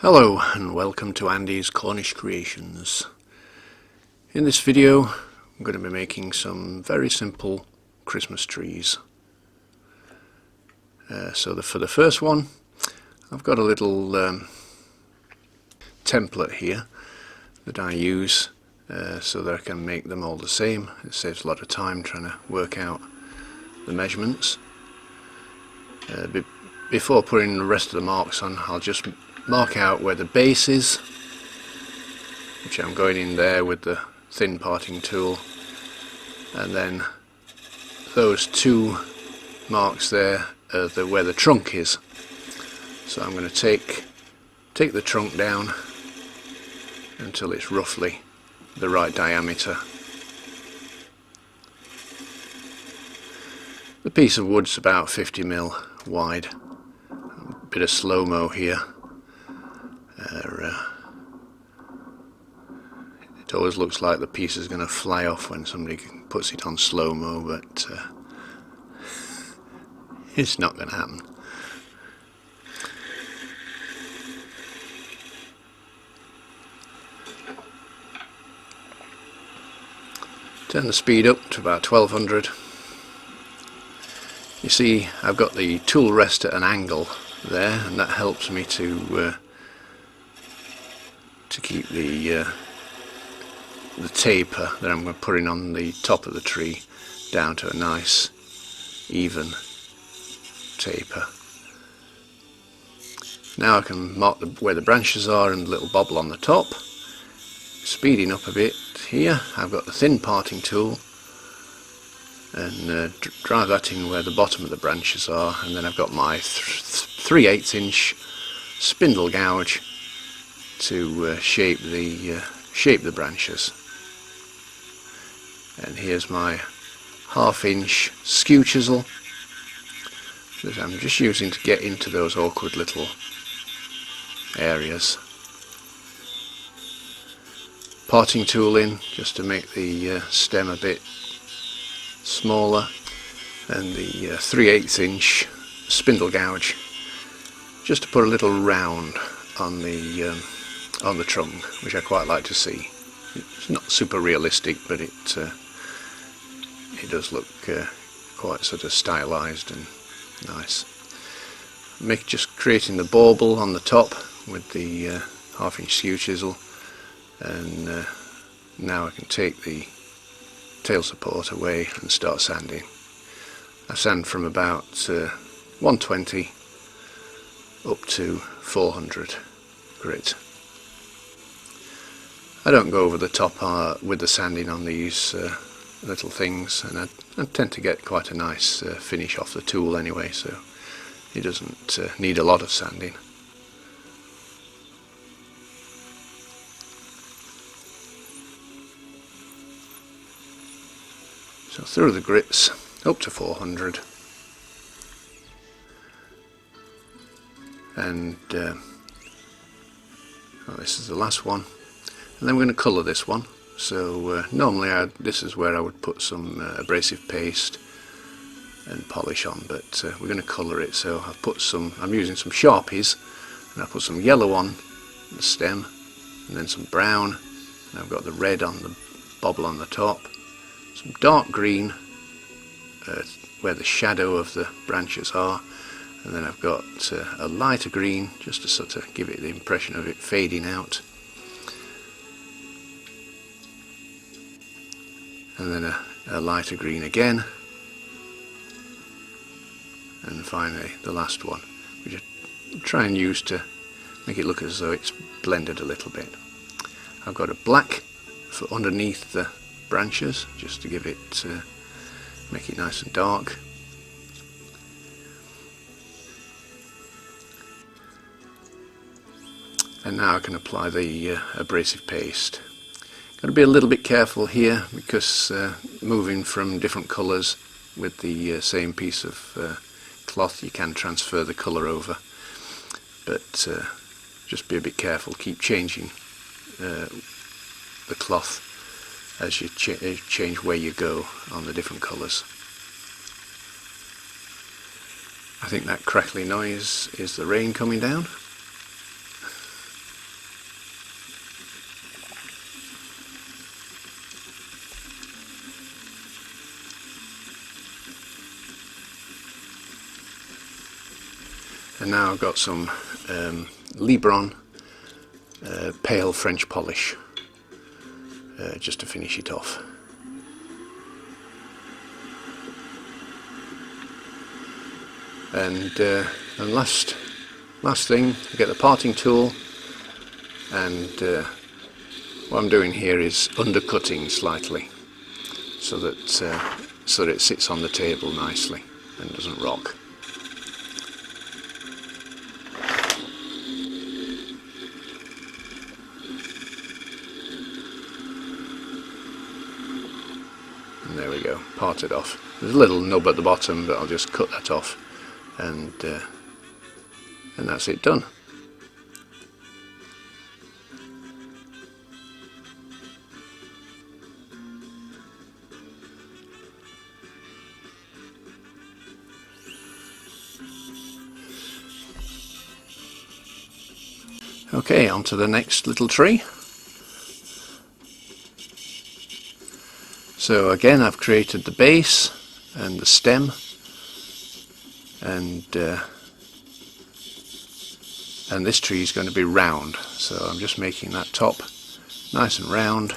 Hello and welcome to Andy's Cornish Creations. In this video I'm going to be making some very simple Christmas trees. For the first one I've got a little template here that I use so that I can make them all the same. It saves a lot of time trying to work out the measurements. Before putting the rest of the marks on, I'll just mark out where the base is, which I'm going in there with the thin parting tool, and then those two marks there are where the trunk is. So I'm going to take the trunk down until it's roughly the right diameter. The piece of wood's about 50mm wide. A bit of slow-mo here. It always looks like the piece is going to fly off when somebody puts it on slow-mo, but it's not going to happen. Turn the speed up to about 1200. You see, I've got the tool rest at an angle there, and that helps me to keep the taper that I'm putting on the top of the tree down to a nice even taper. Now I can mark where the branches are and the little bobble on the top. Speeding up a bit here, I've got the thin parting tool and drive that in where the bottom of the branches are, and then I've got my 3/8 inch spindle gouge to shape the branches. And here's my 1/2 inch skew chisel that I'm just using to get into those awkward little areas. Parting tool in just to make the stem a bit smaller, and the 3/8 inch spindle gouge just to put a little round on the trunk, which I quite like to see. It's not super realistic, but it does look quite sort of stylized and nice. Just creating the bauble on the top with the 1/2 inch skew chisel, and now I can take the tail support away and start sanding. I sand from about 120 up to 400 grit. I don't go over the top with the sanding on these little things, and I tend to get quite a nice finish off the tool anyway, so it doesn't need a lot of sanding. So through the grits up to 400, and this is the last one, and then we're going to colour this one. So normally this is where I would put some abrasive paste and polish on, but we're going to colour it. So I'm using some Sharpies, and I put some yellow on the stem, and then some brown, and I've got the red on the bobble on the top, some dark green where the shadow of the branches are, and then I've got a lighter green just to sort of give it the impression of it fading out, and then a lighter green again, and finally the last one, which I try and use to make it look as though it's blended a little bit. I've got a black for underneath the branches just to give it make it nice and dark. And now I can apply the abrasive paste. Got to be a little bit careful here, because moving from different colours with the same piece of cloth, you can transfer the colour over, but just be a bit careful. Keep changing the cloth as you change where you go on the different colours. I think that crackly noise is the rain coming down. and now I've got some Lebron pale French polish just to finish it off. And last thing, I get the parting tool, and what I'm doing here is undercutting slightly so that it sits on the table nicely and doesn't rock. And there we go, parted off. There's a little nub at the bottom, but I'll just cut that off, and that's it done. Okay, on to the next little tree. So again, I've created the base and the stem, and this tree is going to be round, so I'm just making that top nice and round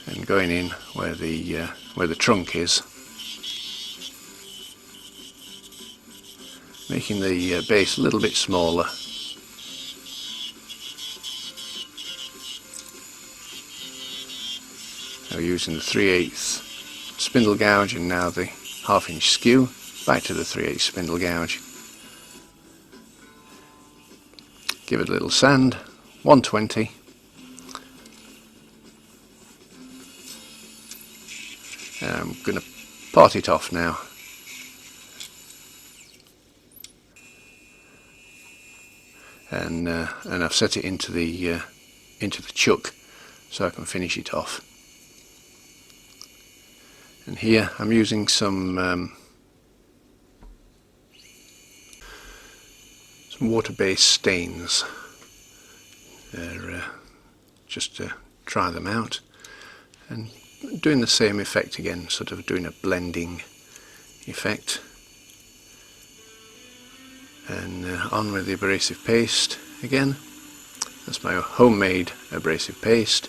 and going in where the trunk is, making the base a little bit smaller. Now using the 3/8 spindle gouge and now the 1/2 inch skew, back to the 3/8 spindle gouge. Give it a little sand, 120. And I'm going to part it off now. And I've set it into the chuck so I can finish it off. And here I'm using some water-based stains. They're just to try them out, and doing the same effect again, sort of doing a blending effect. And on with the abrasive paste again. That's my homemade abrasive paste.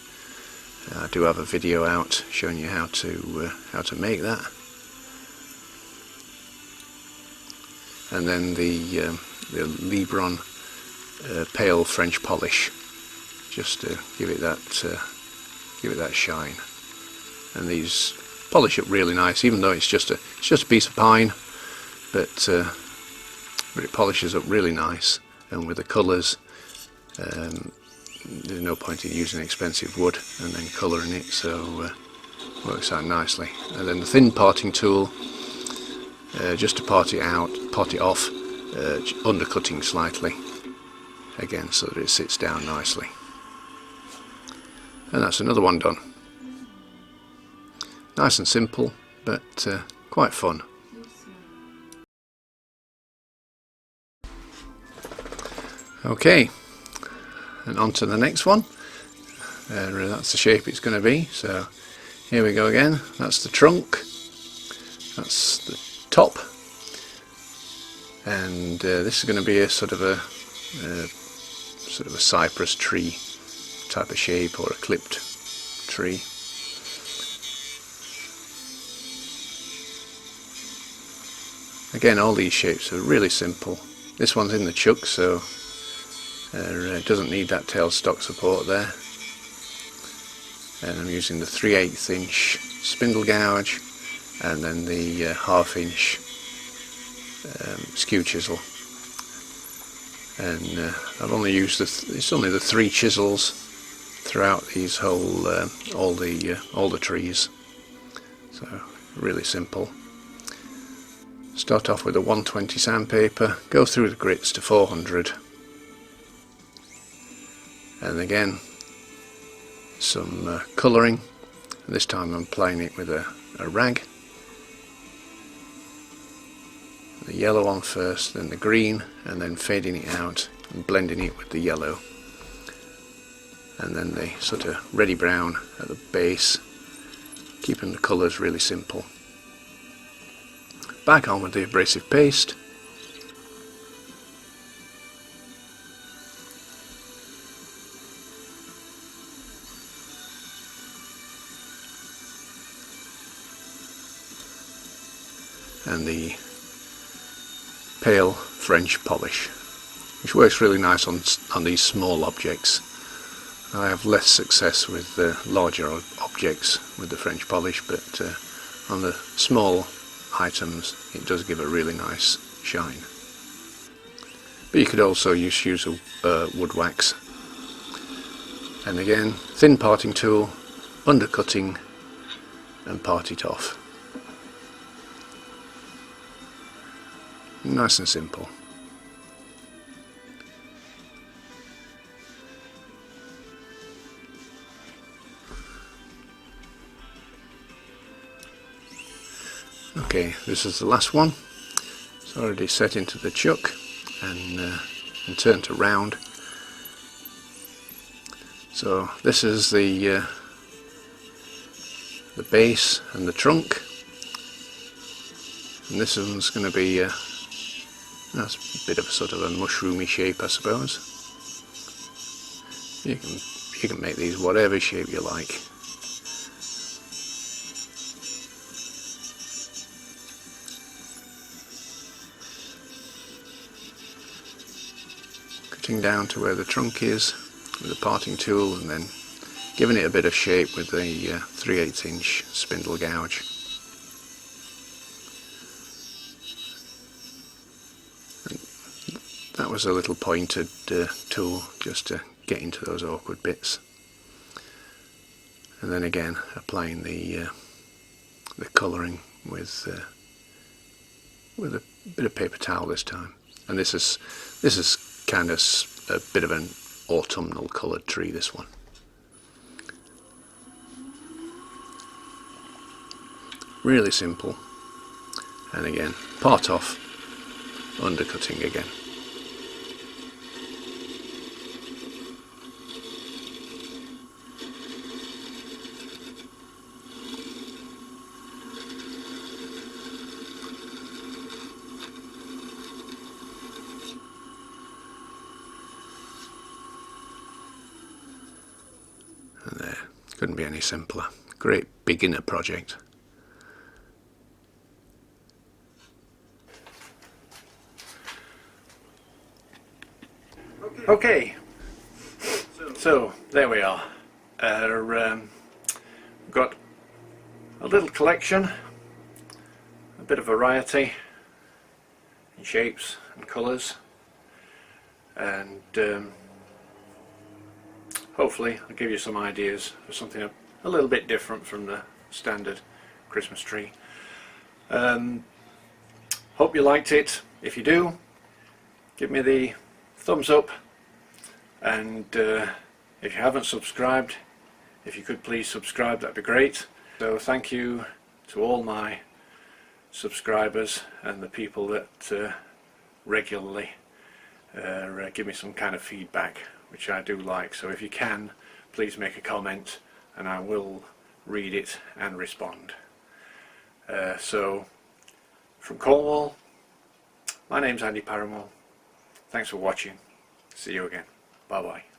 I do have a video out showing you how to make that. And then the Lebron pale French polish, just to give it that shine. And these polish up really nice, even though it's just a piece of pine, but it polishes up really nice. And with the colours, there's no point in using expensive wood and then colouring it, so works out nicely. And then the thin parting tool, just to part it off, undercutting slightly again so that it sits down nicely. And that's another one done. Nice and simple, but quite fun. Okay, and on to the next one. That's the shape it's going to be. So here we go again. That's the trunk, that's the top, and this is going to be a sort of a cypress tree type of shape, or a clipped tree. Again, all these shapes are really simple. This one's in the chuck, so it doesn't need that tailstock support there. And I'm using the 3/8 inch spindle gouge and then the 1/2 inch skew chisel. And I've only used it's only the 3 chisels throughout these whole all the trees. So really simple. Start off with a 120 sandpaper, go through the grits to 400, and again some colouring. This time I'm applying it with a rag. The yellow on first, then the green, and then fading it out and blending it with the yellow, and then the sort of reddy brown at the base, keeping the colours really simple. back on with the abrasive paste. And the pale French polish, which works really nice on these small objects. I have less success with the larger objects with the French polish, but on the small items it does give a really nice shine. But you could also use a wood wax. And again, thin parting tool, undercutting, and part it off. Nice and simple. Okay, this is the last one. It's already set into the chuck and turned to round. So this is the base and the trunk, and this one's going to be that's a bit of a sort of a mushroomy shape, I suppose. You can make these whatever shape you like. Cutting down to where the trunk is with a parting tool, and then giving it a bit of shape with the 3/8 inch spindle gouge. That was a little pointed tool just to get into those awkward bits, and then again applying the colouring with a bit of paper towel this time. And this is kind of a bit of an autumnal coloured tree, this one. Really simple. And again, part off, undercutting again. And there, couldn't be any simpler. Great beginner project. Okay, so there we are. Got a little collection, a bit of variety in shapes and colours, and hopefully I'll give you some ideas for something a little bit different from the standard Christmas tree. Hope you liked it. If you do, give me the thumbs up, and if you haven't subscribed, if you could please subscribe, that'd be great. So thank you to all my subscribers and the people that regularly give me some kind of feedback, which I do like. So if you can, please make a comment and I will read it and respond. So from Cornwall, my name's Andy Paramore. Thanks for watching. See you again. Bye bye.